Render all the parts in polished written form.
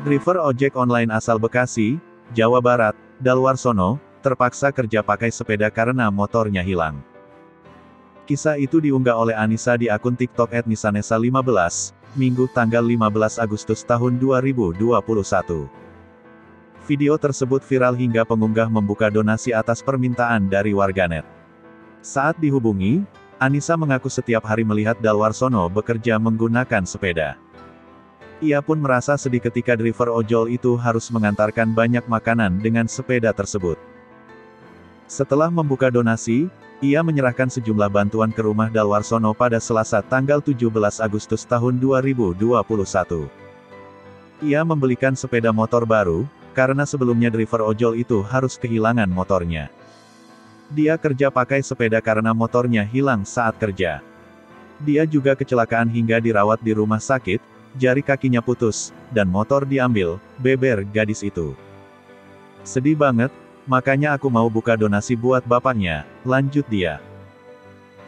Driver ojek online asal Bekasi, Jawa Barat, Dalwarsono, terpaksa kerja pakai sepeda karena motornya hilang. Kisah itu diunggah oleh Anissa di akun TikTok @nisanesa15, Minggu tanggal 15 Agustus tahun 2021. Video tersebut viral hingga pengunggah membuka donasi atas permintaan dari warganet. Saat dihubungi, Anissa mengaku setiap hari melihat Dalwarsono bekerja menggunakan sepeda. Ia pun merasa sedih ketika driver ojol itu harus mengantarkan banyak makanan dengan sepeda tersebut. Setelah membuka donasi, ia menyerahkan sejumlah bantuan ke rumah Dalwarsono pada Selasa tanggal 17 Agustus tahun 2021. Ia membelikan sepeda motor baru, karena sebelumnya driver ojol itu harus kehilangan motornya. Dia kerja pakai sepeda karena motornya hilang saat kerja. Dia juga kecelakaan hingga dirawat di rumah sakit, jari kakinya putus, dan motor diambil, beber gadis itu. Sedih banget, makanya aku mau buka donasi buat bapaknya, lanjut dia.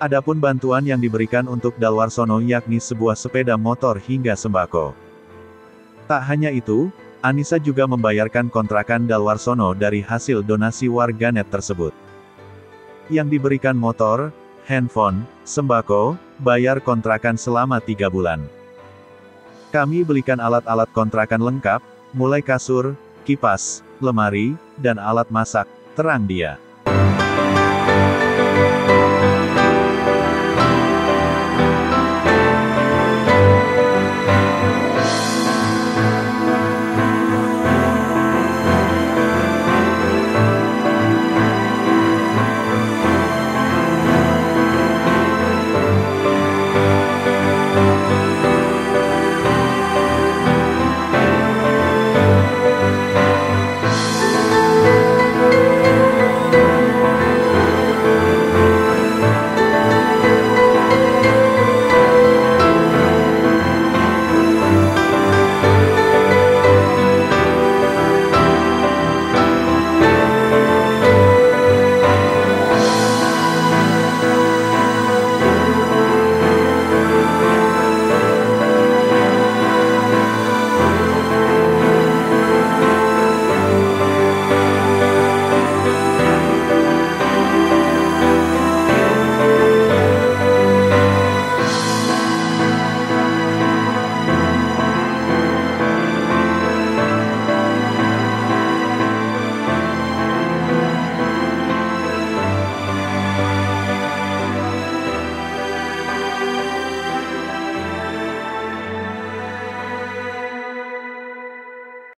Adapun bantuan yang diberikan untuk Dalwarsono yakni sebuah sepeda motor hingga sembako. Tak hanya itu, Anissa juga membayarkan kontrakan Dalwarsono dari hasil donasi warganet tersebut. Yang diberikan motor, handphone, sembako, bayar kontrakan selama 3 bulan. Kami belikan alat-alat kontrakan lengkap, mulai kasur, kipas, lemari, dan alat masak, terang dia.